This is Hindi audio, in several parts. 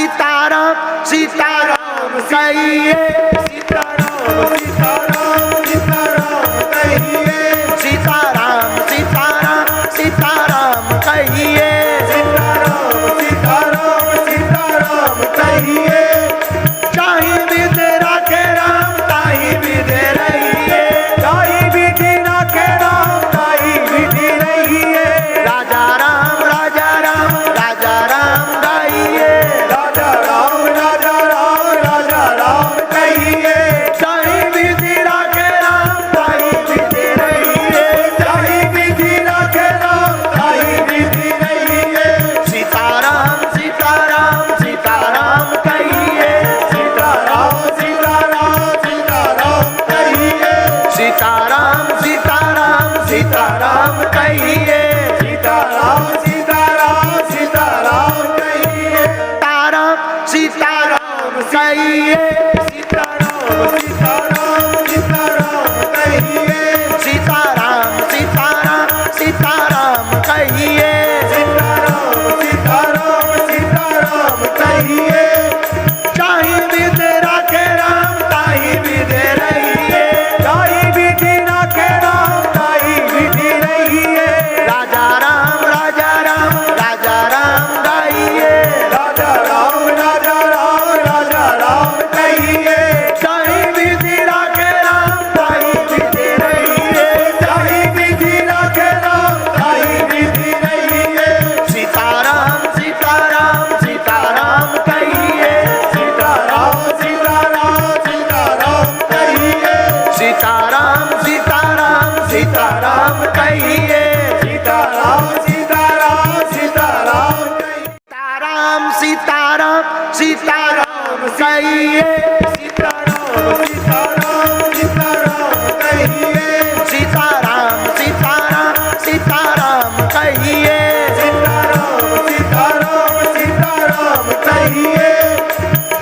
सीताराम सीताराम कहिए, सीताराम सीताराम सीताराम कहिए, सीताराम सीताराम सीताराम कहिए, सीताराम सीताराम सीताराम कहिए। चाहे विधि राखे राम ताहि विधि रहिए, ताहि विधि राखे राम ताहि विधि रहिए। राजा राम राजा राम राजा राम गाइए, राजा राम राजा राम राजा राम कहिए। ताहि विधि राखे राम ताहि विधि रहिए, ताहि विधि राखे राम ताहि विधि रहिए। सीताराम सीताराम सीताराम कहिए, सीताराम सीताराम सीताराम कहिए, सीताराम सीताराम सीताराम कहिए, सीताराम सीताराम सीताराम कहिए। ताराम सीताराम कहिए, सीताराम सीताराम सीताराम कहिए, सीताराम सीताराम सीताराम कहिए, सीताराम सीताराम सीताराम कहिए। चाहे विधि राखे राम ताहि विधि रहिए, ताहि विधि राखे राम ताहि विधि रहिए। राजा राम राजा राम राजा राम गाइए, राजा राम राजा राम राजा राम कहिए। ताहि विधि राखे राम ताहि विधि रहिए, ताहि विधि राखे राम ताहि विधि रहिए। सीताराम सीताराम सीताराम कहिए, सीताराम सीताराम सीताराम कहिए, सीताराम सीताराम सीताराम कहिए, सीताराम सीताराम सीताराम कहिए। ताराम सीताराम सीताराम कहिए, सीताराम सीताराम सीताराम कहिए, सीताराम सीताराम सीताराम कहिए, सीताराम सीताराम सीताराम कहिए।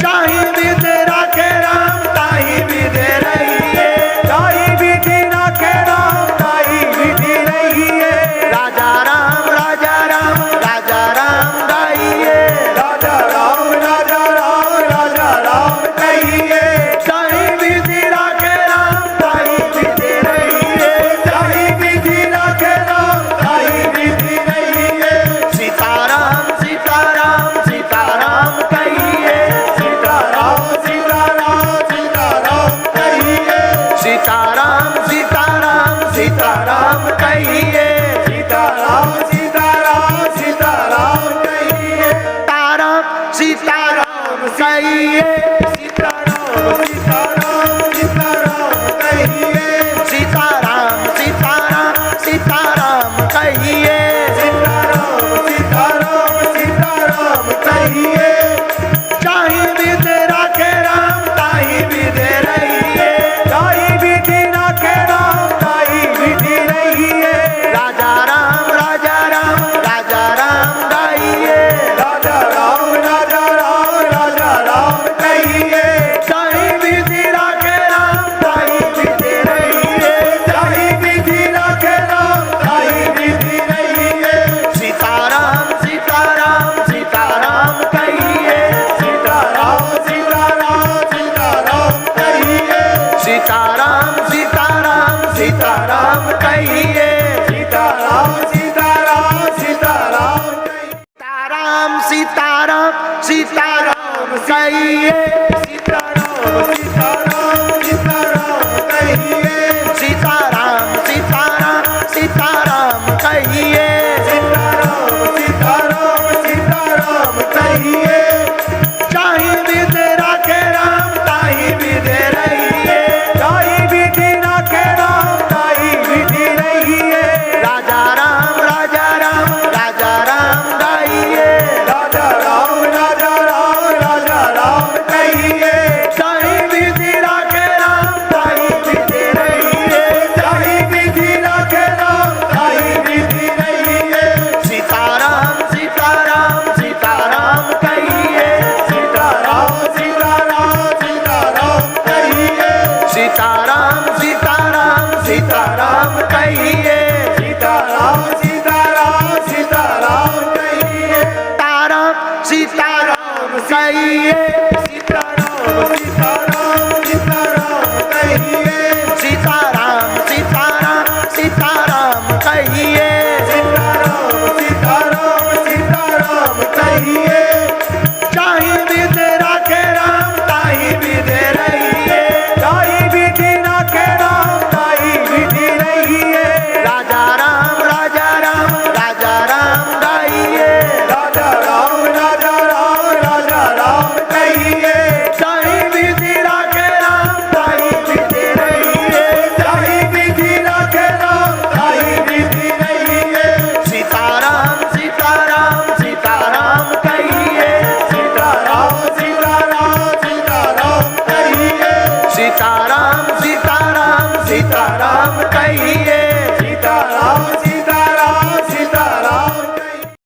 चाहे विधि राखे राम ताहि विधि रहिए, ताहि विधि राखे राम ताहि विधि रहिए। राजा राम राजा राम राजा राम गाइए, राजा राम राजा राम राजा राम कहिए। ताहि विधि राखे राम ताहि विधि रहिए, ताहि विधि राखे राम ताहि विधि रहिए। सीताराम सीताराम सीताराम कहिए, सीताराम सीताराम सीताराम कहिए, सीताराम सीताराम सीताराम कहिए, सीताराम सीताराम सीताराम कहिए। ताराम सीताराम कहिए, सीताराम सीताराम सीताराम कहिए, सीताराम सीताराम सीताराम कहिए, सीताराम सीताराम सीताराम कहिए। चाहे विधि राखे राम ताहि विधि रहिए, ताहि विधि राखे राम ताहि विधि रहिए। राजा राम राजा राम राजा राम गाइए, राजा राम राजा राम राजा राम कहिए। ताहि विधि राखे राम ताहि विधि रहिए, ताहि विधि राखे राम ताहि विधि रहिए। सीताराम सीताराम सीताराम कहिए, सीताराम सीताराम सीताराम कहिए, सीताराम सीताराम सीताराम कहिए, सीताराम सीताराम सीताराम कहिए। ताराम सीताराम सीताराम कहिए, सीताराम सीताराम